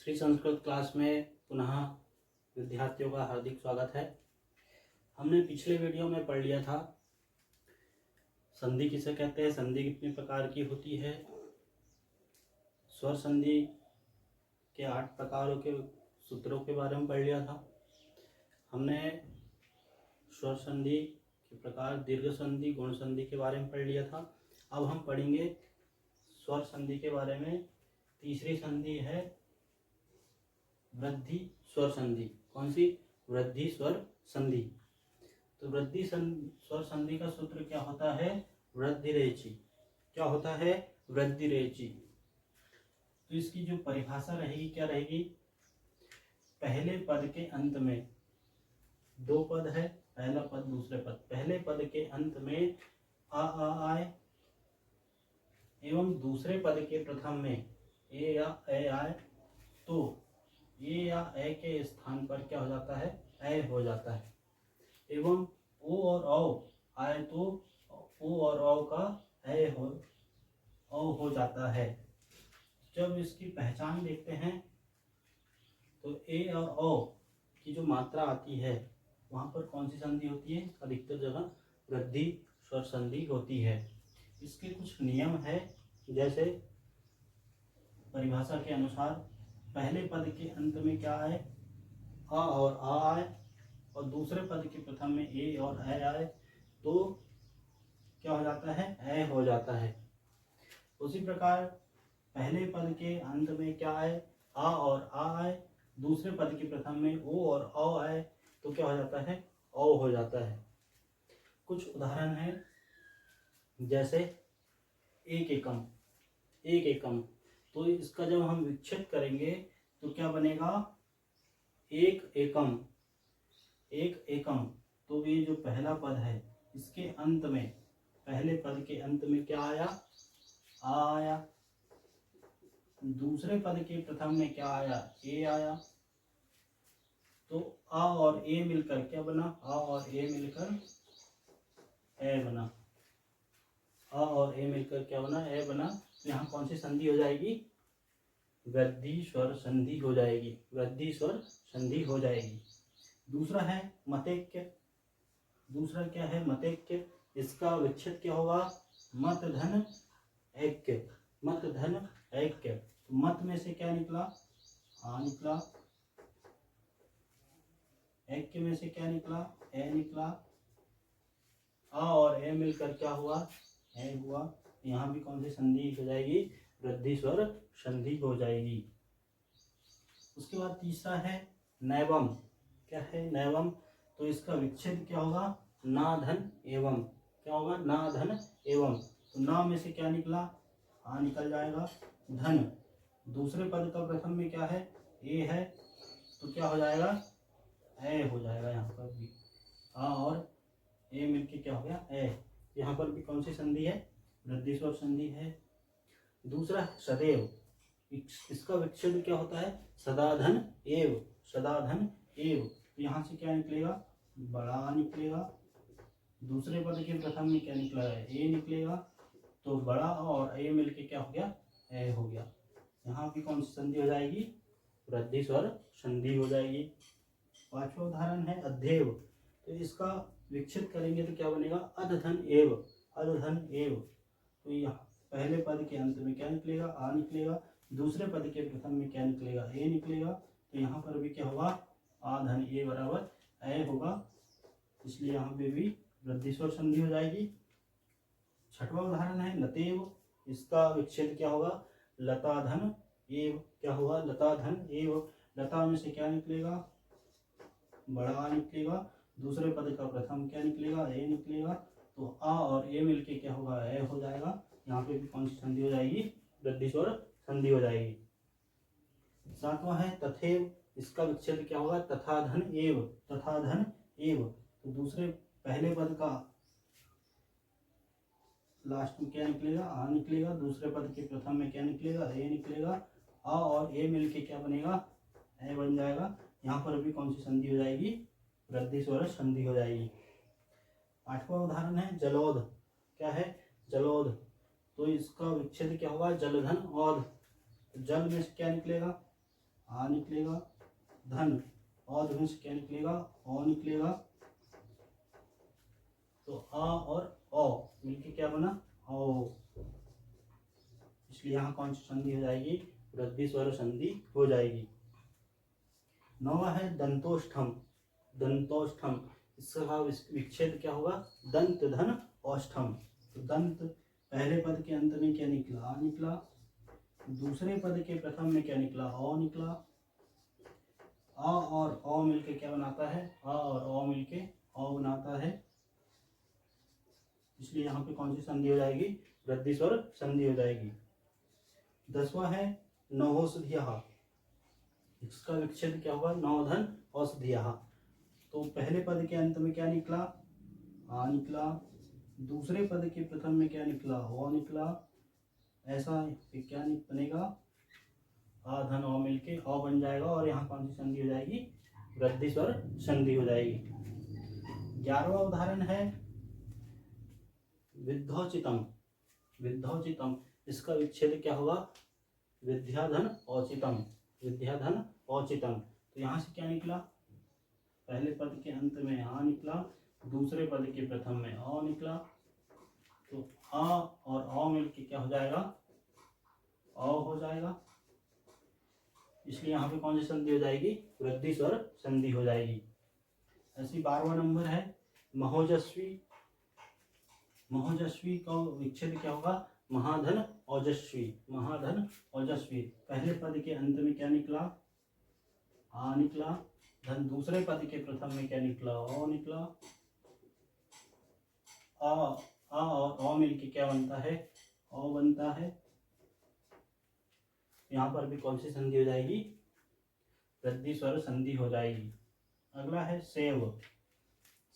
Shri Sanskrit class में पुनः विद्यार्थियों का हार्दिक स्वागत है। हमने पिछले वीडियो में पढ़ लिया था संधि किसे कहते हैं, संधि कितने प्रकार की होती है, स्वर संधि के 8 प्रकारों के सूत्रों के बारे में पढ़ लिया था। हमने स्वर संधि के प्रकार, दीर्घ संधि, गुण संधि के बारे में पढ़ लिया था। अब हम पढ़ेंगे स्वर संधि के बारे में। तीसरी संधि है वृद्धि स्वर संधि। कौन सी? वृद्धि स्वर संधि। तो वृद्धि स्वर संधि का सूत्र क्या होता है? वृद्धि रेचि। क्या होता है? वृद्धि रेचि। तो इसकी जो परिभाषा रहेगी क्या रहेगी? पहले पद के अंत में, दो पद है, पहला पद दूसरे पद, पहले पद के अंत में आ आए एवं दूसरे पद के प्रथम में ए या ए आए तो ए या ए के स्थान पर क्या हो जाता है? ए हो जाता है। एवं ओ और औ आए तो ओ और औ का ए हो जाता है। जब इसकी पहचान देखते हैं तो ए और औ की जो मात्रा आती है वहाँ पर कौन सी संधि होती है? अधिकतर जगह वृद्धि स्वर संधि होती है। इसके कुछ नियम है, जैसे परिभाषा के अनुसार पहले पद के अंत में क्या आए? आ और आ आए, और दूसरे पद के प्रथम में ए और ए आए तो क्या हो जाता है? ए हो जाता है। उसी प्रकार पहले पद के अंत में क्या आए? आ और आ आए, दूसरे पद के प्रथम में ओ और औ आए तो क्या हो जाता है? औ हो जाता है। कुछ उदाहरण है, जैसे एक एकम। एक एकम, तो इसका जब हम विच्छेद करेंगे तो क्या बनेगा? एक एकम। एक एकम, तो ये जो पहला पद है इसके अंत में, पहले पद के अंत में क्या आया? आ आया। दूसरे पद के प्रथम में क्या आया? ए आया। तो आ और ए मिलकर क्या बना? आ और ए मिलकर ए बना। आ और ए मिलकर क्या बना? ए बना। तो यहाँ कौन सी संधि हो जाएगी? वृद्धि स्वर संधि हो जाएगी। वृद्धि स्वर संधि हो जाएगी। दूसरा है मतैक्य। दूसरा क्या है? मतैक्य। इसका विच्छेद क्या होगा? मत धन ऐक्य। मत धन ऐक्य। तो मत में से क्या निकला? आ निकला। ऐक्य में से क्या निकला? ए निकला। आ और ए मिलकर क्या हुआ? ए हुआ। यहाँ भी कौन सी संधि हो जाएगी? वृद्धि स्वर संधि हो जाएगी। उसके बाद तीसरा है नैवम। क्या है? नैवम। तो इसका विच्छेद क्या होगा? ना धन एवं। क्या होगा? ना धन एवं। तो ना में से क्या निकला? आ निकल जाएगा। धन, दूसरे पद का प्रथम में क्या है? ए है, तो क्या हो जाएगा? ए हो जाएगा। यहाँ पर भी आ और ए मिलके क्या हो गया? ए। यहाँ पर भी कौन सी संधि है? वृद्धि स्वर संधि है। दूसरा है सदैव। इसका विच्छेद क्या होता है? सदाधन एव। सदाधन एव। तो यहाँ से क्या निकलेगा? बड़ा निकलेगा। दूसरे पद के प्रथम में क्या निकला है? ए निकलेगा। तो बड़ा और ए मिलके क्या हो गया? ए हो गया। यहाँ भी कौन सी संधि हो जाएगी? वृद्धि स्वर संधि हो जाएगी। पांचवा उदाहरण है अध्येव। तो इसका विच्छेद करेंगे तो क्या बनेगा? अधधन एव। अधधन एव। तो यहाँ पहले पद के अंत में क्या निकलेगा? आ निकलेगा। दूसरे पद के प्रथम में क्या निकलेगा? ए निकलेगा। तो यहाँ पर भी क्या होगा? आ धन ए बराबर ए होगा, इसलिए यहाँ पे भी वृद्धि स्वर संधि हो जाएगी। छठवां उदाहरण है लतेव। इसका विच्छेद क्या होगा? लता धन एव। क्या होगा? लता धन एव। लता में से क्या निकलेगा? बड़ा निकलेगा। दूसरे पद का प्रथम क्या निकलेगा? ए निकलेगा। तो आ और ए मिलके क्या होगा? ए हो जाएगा। यहाँ पे भी कौन सी संधि हो जाएगी? वृद्धि स्वर संधि हो जाएगी। सातवां है तथैव। इसका विच्छेद क्या होगा? तथा धन एव। तथा धन एव। तो दूसरे पहले पद का लास्ट में क्या निकलेगा? आ निकलेगा। दूसरे पद के प्रथम में क्या निकलेगा? ए निकलेगा। आ और ए मिलके क्या बनेगा? ए बन जाएगा। यहाँ पर भी कौन सी संधि हो जाएगी? वृद्धि स्वर संधि हो जाएगी। आठवां उदाहरण है जलोध। क्या है? जलोध। तो इसका विच्छेद क्या होगा? जलधन औध। जल में से क्या निकलेगा? आ निकलेगा, धन और ध्वनि से क्या निकलेगा, ओ निकलेगा। तो आ और ओ मिलके क्या बना, ओ। इसलिए यहाँ कौन सी संधि हो जाएगी, वृद्धि स्वर संधि हो जाएगी। 9वां है दंतोष्ठम। दंतोष्ठम, इसका विच्छेद क्या होगा, दंत धन औष्ठम। तो दंत पहले पद के अंत में क्या निकला, आ निकला। दूसरे पद के प्रथम में क्या निकला, ओ निकला। आ और ओ मिलके क्या बनाता है, आ और ओ मिलके ओ बनाता है। इसलिए यहाँ पे कौन सी संधि हो जाएगी, वृद्धि स्वर संधि हो जाएगी। 10वां है नवोषधियः। इसका विच्छेद क्या होगा, नवधन औषधियः। तो पहले पद के अंत में क्या निकला, आ निकला। दूसरे पद के प्रथम में क्या निकला, ओ निकला। ऐसा क्या बनेगा, आ धन ओ मिलके ओ बन जाएगा और यहाँ कौन सी संधि हो जाएगी, वृद्धि स्वर संधि हो जाएगी। 11वां उदाहरण है विद्धौचितम। विद्धौचितम, इसका विच्छेद क्या होगा, विद्याधन औचितम। विद्याधन औचितम। तो यहाँ से क्या निकला, पहले पद के अंत में आ निकला, दूसरे पद के प्रथम में ओ निकला। तो आ और ओ मिलके क्या हो जाएगा, ओ हो जाएगा। इसलिए यहाँ पे कौन सी संधि हो जाएगी, वृद्धि स्वर संधि हो जाएगी। ऐसी 12वां नंबर है महोजस्वी। महोजस्वी का विच्छेद क्या होगा, महाधन ओजस्वी। महाधन ओजस्वी, पहले पद के अंत में क्या निकला, आ निकला। धन दूसरे पद के प्रथम में क्या निकला, ओ निकला। आ और ओ मिलके क्या बनता है, ओ बनता है। यहाँ पर भी कौन सी संधि हो जाएगी, वृद्धि स्वर संधि हो जाएगी। अगला है सेव।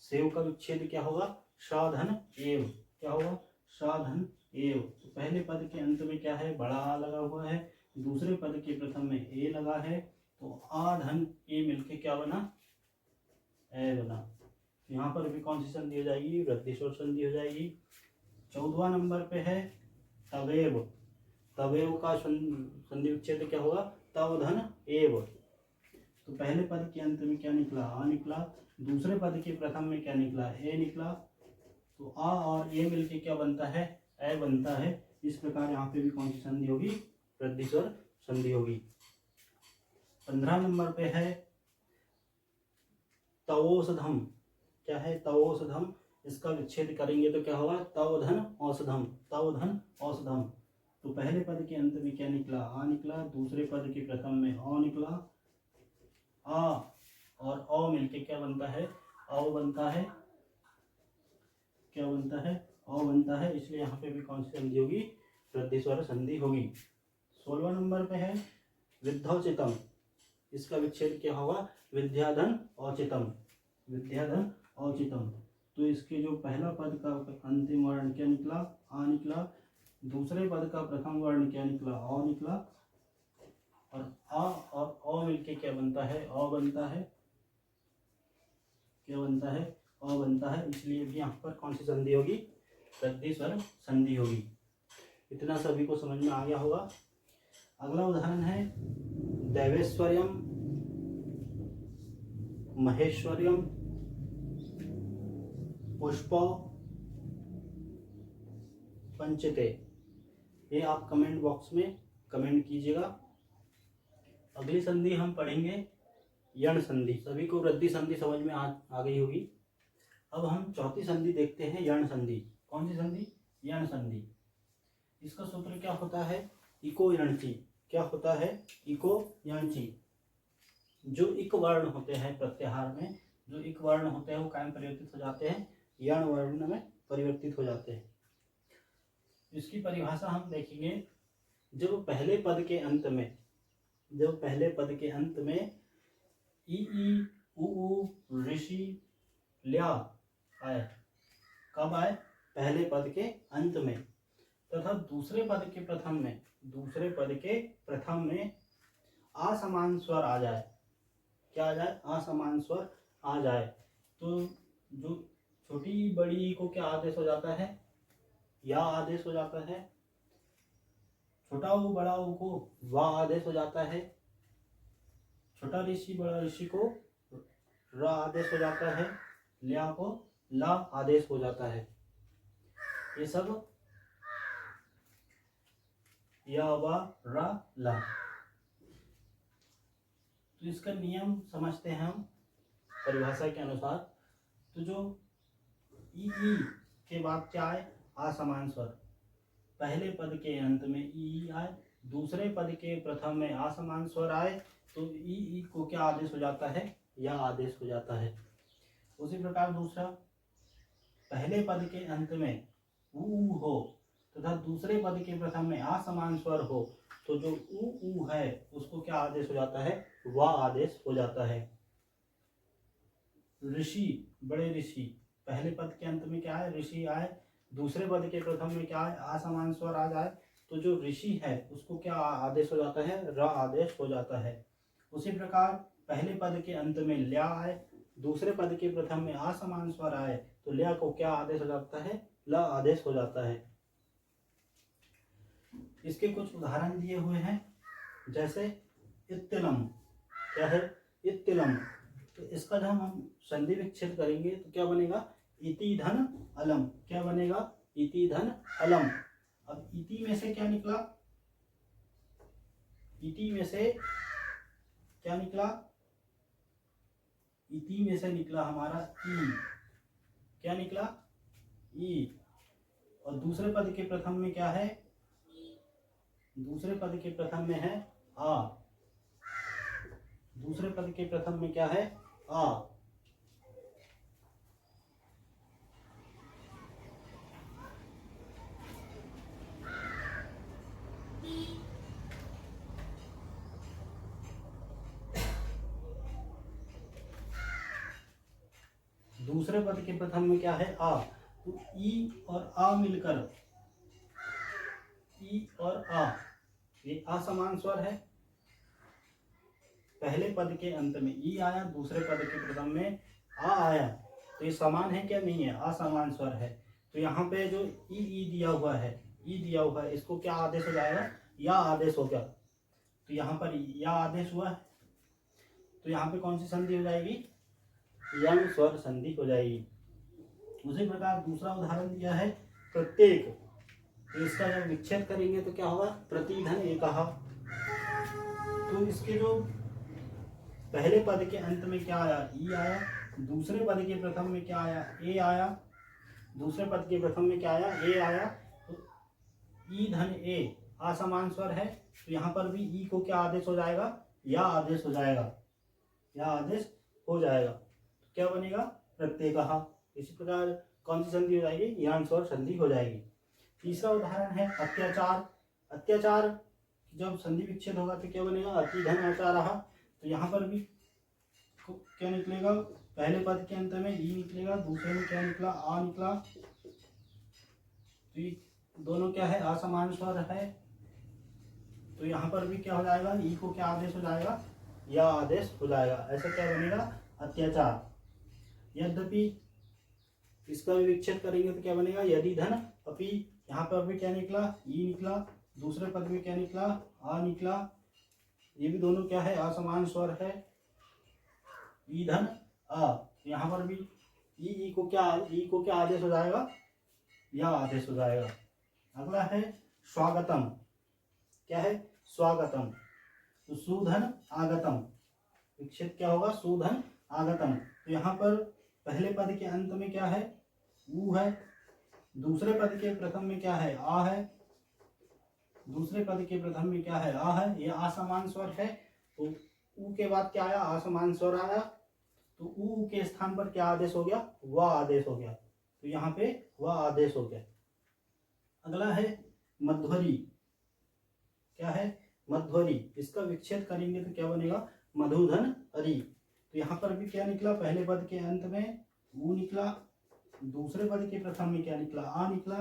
सेव का विच्छेद क्या होगा, साधन एव। क्या होगा, साधन एव। तो पहले पद के अंत में क्या है, बड़ा आ लगा हुआ है। दूसरे पद के प्रथम में ए लगा है। तो आ धन ए मिलके क्या बना, ए बना। यहाँ पर भी कौन सी संधि हो जाएगी, वृद्धि स्वर संधि हो जाएगी। 14वां नंबर पे है तवेव। तवेव का संधि विच्छेद क्या होगा, तव धन एव। तो पहले पद के अंत में क्या निकला, आ निकला। दूसरे पद के प्रथम में क्या निकला, ए निकला। तो आ और ए मिलके क्या बनता है, ए बनता है। इस प्रकार यहाँ पे भी कौन सी संधि होगी, वृद्धि स्वर संधि होगी। 15 नंबर पे है तवोषधम। क्या है, तवोषधम। इसका विच्छेद करेंगे तो क्या होगा, तव धन औषधम। तव धन औषधम। तो पहले पद के अंत में क्या निकला, आ निकला। दूसरे पद के प्रथम में ओ निकला। आ और ओ मिलके क्या बनता है, औ बनता है। क्या बनता है, औ बनता है। इसलिए यहाँ पे भी कौन सी संधि होगी, वृद्धि स्वर संधि होगी। 16वां नंबर पे है विद्धौचितम। इसका विच्छेद क्या होगा, विद्याधन औचितम। विद्याधन औचितम। तो इसके जो पहला पद का अंतिम वर्ण क्या निकला, आ निकला। दूसरे पद का प्रथम वर्ण क्या निकला, ओ निकला। और आ और ओ मिलके क्या बनता है, ओ बनता है। क्या बनता है, ओ बनता है। इसलिए भी यहाँ पर कौन सी संधि होगी, वृद्धि स्वर संधि होगी। इतना सभी को समझ में आ गया होगा। अगला उदाहरण है दैवेश्वर्यम, महेश्वर्यम, पुष्प, पंचते। ये आप कमेंट बॉक्स में कमेंट कीजिएगा। अगली संधि हम पढ़ेंगे यण संधि। सभी को वृद्धि संधि समझ में आ गई होगी। अब हम चौथी संधि देखते हैं, यण संधि। कौन सी संधि, यण संधि। इसका सूत्र क्या होता है, इको यणची। क्या होता है, इको यणची। जो इक वर्ण होते हैं प्रत्याहार में, जो इक वर्ण होते हैं वो क्या में परिवर्तित हो जाते हैं, यण वर्ण में परिवर्तित हो जाते हैं। इसकी परिभाषा हम देखेंगे। जब पहले पद के अंत में, जब पहले पद के अंत में ई उ ऋषि ल्या आए, कब आए, पहले पद के अंत में। तथा दूसरे पद के प्रथम में, दूसरे पद के प्रथम में असमान स्वर आ जाए। क्या आ जाए, असमान स्वर आ जाए। तो जो छोटी बड़ी को क्या आदेश हो जाता है, या आदेश हो जाता है। छोटा ऊ बड़ा ऊ को वाह आदेश हो जाता है। छोटा ऋषि बड़ा ऋषि को र आदेश हो जाता है, ल्या को ला आदेश हो जाता है। ये सब या वा रा ला। तो इसका नियम समझते हैं हम परिभाषा के अनुसार। तो जो ई के बाद क्या आए, असमान स्वर। पहले पद के अंत में ई आए, दूसरे पद के प्रथम में असमान स्वर आए, तो ई को क्या आदेश हो जाता है, या आदेश हो जाता है। उसी प्रकार दूसरा, पहले पद के अंत में ऊ हो तथा दूसरे पद के प्रथम में असमान स्वर हो, तो जो ऊ है उसको क्या आदेश हो जाता है, वा आदेश हो जाता है। ऋषि बड़े ऋषि, पहले पद के अंत में क्या है, ऋषि आए, दूसरे पद के प्रथम में क्या है, असमान स्वर आ जाए, तो जो ऋषि है उसको क्या आदेश हो जाता है, र आदेश हो जाता है। उसी प्रकार पहले पद के अंत में ल्या आए, दूसरे पद के प्रथम में असमान स्वर आए, तो ल्या को क्या आदेश हो जाता है, ल आदेश हो जाता है। इसके कुछ उदाहरण दिए हुए हैं, जैसे इत्तिलम। क्या है, इत्तिलम। तो इसका जब हम संधि विच्छेद करेंगे तो क्या बनेगा, इति धन अलम। क्या बनेगा, इति धन अलम। अब इति में से क्या निकला, इति में से क्या निकला, इति में से निकला हमारा ई। क्या निकला, ई। और दूसरे पद के प्रथम में क्या है, दूसरे पद के प्रथम में है आ। दूसरे पद के प्रथम में क्या है, आ। दूसरे पद के प्रथम में क्या है, आ। तो ई और आ मिलकर, ई और आ, ये असमान स्वर है। पहले पद के अंत में ई आया, दूसरे पद के प्रथम में आ आया, तो ये समान है क्या, नहीं है, असमान स्वर है। तो यहाँ पे जो ई दिया हुआ है, ई दिया हुआ है, इसको क्या आदेश हो जाएगा, या आदेश हो गया। तो यहाँ पर या आदेश हुआ है, तो यहाँ पे कौन सी संधि हो जाएगी, यंग स्वर संधि हो जाएगी। उसी प्रकार दूसरा उदाहरण दिया है प्रत्येक। तो इसका जब विच्छेद करेंगे तो क्या होगा, प्रतिधन एकहा। तो इसके जो पहले पद के अंत में क्या आया, ई आया, दूसरे पद के प्रथम में क्या आया, ए आया, दूसरे पद के प्रथम में क्या आया, ए आया, तो ई धन ए असमान स्वर है, तो यहाँ पर भी ई को क्या आदेश हो जाएगा, या आदेश हो जाएगा, या आदेश हो जाएगा। तो क्या बनेगा, प्रत्येकहा। इसी प्रकार कौन सी संधि हो जाएगी, यान स्वर संधि हो जाएगी। तीसरा उदाहरण है अत्याचार। अत्याचार जब संधि विच्छेद होगा तो क्या बनेगा, अति धन आचारः। तो यहाँ पर भी क्या निकलेगा, पहले पद के अंत में ई निकलेगा, दूसरे में क्या निकला, आ निकला। तो ये दोनों क्या है, असमान स्वर है, तो यहाँ पर भी क्या हो जाएगा, ई को क्या आदेश हो जाएगा, या आदेश हो जाएगा। ऐसा क्या बनेगा, अत्याचार। यद्यपि इसका भी विच्छेद करेंगे तो क्या बनेगा, यदि धन अपि। यहाँ पर भी क्या निकला, ई निकला, दूसरे पद में क्या निकला, आ निकला। ये भी दोनों क्या है, असमान स्वर है, ई धन आ। यहाँ पर भी ई को क्या आदेश हो जाएगा, या आदेश हो जाएगा। अगला है स्वागतम। क्या है, स्वागतम। तो सुधन आगतम, विच्छेद क्या होगा, सुधन आगतम। तो यहाँ पर पहले पद के अंत में क्या है, ऊ है, दूसरे पद के प्रथम में क्या है, आ है, दूसरे पद के प्रथम में क्या है, आ है, ये असमान स्वर है। तो ऊ के बाद क्या आया, असमान स्वर आया, तो ऊ के स्थान पर क्या आदेश हो गया, वह आदेश हो गया। तो यहाँ पे वह आदेश हो गया। अगला है मध्वरी। क्या है, मध्वरी। इसका विच्छेद करेंगे तो क्या बनेगा, मधुधन अरि। तो यहाँ पर भी क्या निकला, पहले पद के अंत में ऊ निकला, दूसरे पद के प्रथम में क्या निकला, आ निकला,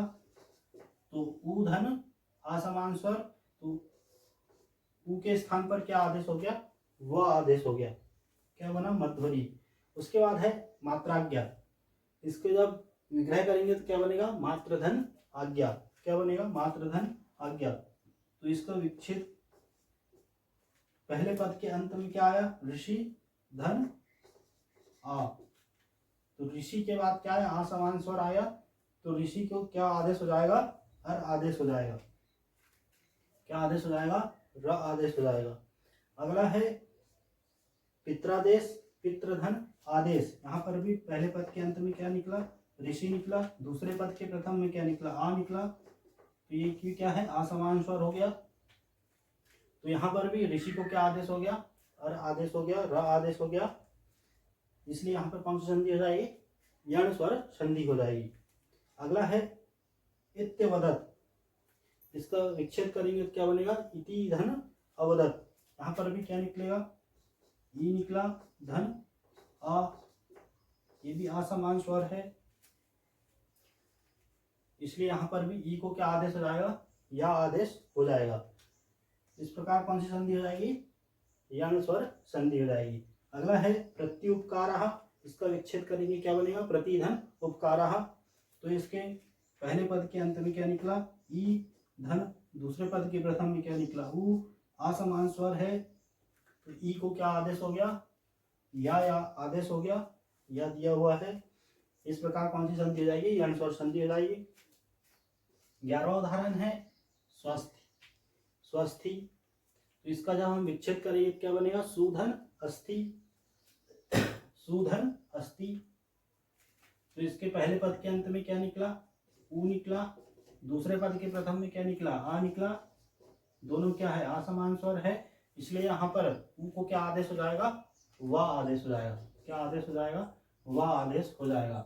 तो ऊ धन असमान स्वर, तो ऊ के स्थान पर क्या आदेश हो गया, वह आदेश हो गया। क्या बना, मध्वरी। उसके बाद है मात्राज्ञा। इसके जब विग्रह करेंगे तो क्या बनेगा, मात्रधन आज्ञा। क्या बनेगा, मात्रधन आज्ञा। तो इसका विच्छेद पहले पद के अंत में क्या आया, ऋषि धन आ, तो ऋषि के बाद क्या है, आ समान स्वर आया, तो ऋषि को क्या आदेश हो जाएगा, अर आदेश हो जाएगा। क्या आदेश हो जाएगा, र आदेश हो जाएगा। अगला है पित्रादेश, पितृधन आदेश। यहाँ पर भी पहले पद के अंत में क्या निकला, ऋषि निकला, दूसरे पद के प्रथम में क्या निकला, आ निकला, तो ये क्यों क्या है, असमान स्वर हो गया। तो यहाँ पर भी ऋषि को क्या आदेश हो गया, अर आदेश हो गया, र आदेश हो गया, इसलिए यहाँ पर कौन सी संधि हो जाएगी, यण स्वर संधि हो जाएगी। अगला है इत्यवदत्, इसका विच्छेद करेंगे तो क्या बनेगा, इति धन अवदत्। यहाँ पर भी क्या निकलेगा, ई निकला, धन आ, ये भी असमान स्वर है, इसलिए यहाँ पर भी ई को क्या आदेश हो जाएगा, या आदेश हो जाएगा। इस प्रकार कौन सी संधि हो जाएगी, यण स्वर संधि हो जाएगी। अगला है प्रत्युपकारः, इसका विच्छेद करेंगे क्या बनेगा, प्रतिधन उपकारः। तो इसके पहले पद के अंत में क्या निकला, ई धन, दूसरे पद के प्रथम में क्या निकला, उ, असमान स्वर है, तो ई को क्या आदेश हो गया, या आदेश हो गया, या दिया हुआ है। इस प्रकार कौन सी संधि हो जाएगी, यण स्वर संधि हो जाएगी। 11वां उदाहरण है स्वस्थि, स्वस्थि, तो इसका जब हम विच्छेद करेंगे क्या बनेगा, सुधन अस्थि, सुधन अस्थि। तो इसके पहले पद के अंत में क्या निकला, उ निकला, दूसरे पद के प्रथम में क्या निकला, आ निकला, दोनों क्या है, असमान स्वर है, इसलिए यहाँ पर उ को क्या आदेश हो जाएगा, वा आदेश हो जाएगा। क्या आदेश हो जाएगा, वा आदेश हो जाएगा।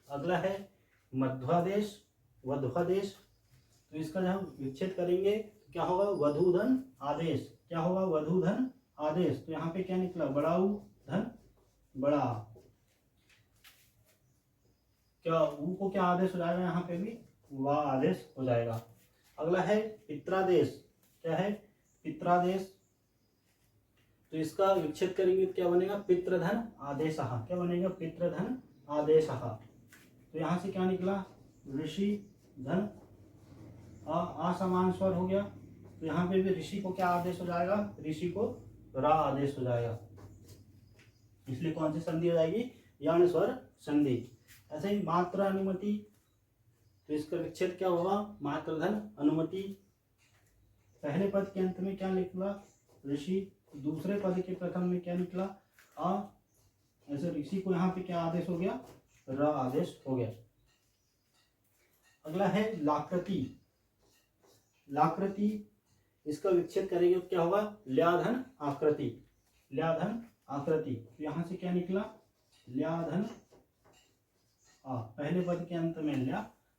अगला है मध्वादेश, वध्वादेश, तो इसका जब हम विच्छेद करेंगे तो क्या होगा, वधूधन आदेश। क्या होगा, वधूधन आदेश। तो यहाँ पे क्या निकला, बड़ाऊ धन बड़ा, क्या ऊ को क्या आदेश हो जाएगा, यहाँ पे भी वा आदेश हो जाएगा। अगला है पित्रादेश, क्या है, पित्रादेश, तो इसका विच्छेद करेंगे तो क्या बनेगा, पितृधन आदेशः। क्या बनेगा, पितृधन आदेशः। तो यहाँ से क्या निकला, ऋषि धन असमान स्वर हो गया, तो यहाँ पे भी ऋषि को क्या आदेश हो जाएगा, ऋषि को रा आदेश हो जाएगा, इसलिए कौन सी संधि हो जाएगी, यण स्वर संधि। ऐसे ही मात्र अनुमति, तो इसका विच्छेद क्या होगा, मात्र धन अनुमति, पहले पद के अंत में क्या निकला, ऋषि, दूसरे पद के प्रथम में क्या निकला, आ, ऐसे ऋषि को यहाँ पे क्या आदेश हो गया, र आदेश हो गया। अगला है लाकृति, लाकृति, इसका विच्छेद करेंगे तो क्या होगा, ल्याधन आकृति, ल्याधन आकृति। तो यहाँ से क्या निकला, ल्याधन आ, पहले पद के अंत में ल्या,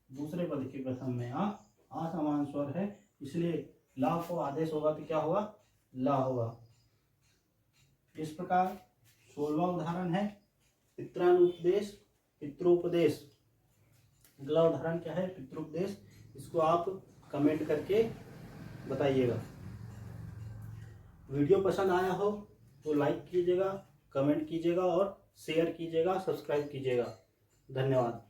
दूसरे पद के प्रथम में आ समान स्वर है, इसलिए ला को आदेश होगा तो क्या होगा, ला होगा। इस प्रकार 16वां उदाहरण है पित्रानुपदेश, पित्रोपदेश। अगला उदाहरण क्या है, पित्रोपदेश, इसको आप कमेंट करके बताइएगा। वीडियो पसंद आया हो तो लाइक कीजिएगा, कमेंट कीजिएगा और शेयर कीजिएगा, सब्सक्राइब कीजिएगा। धन्यवाद।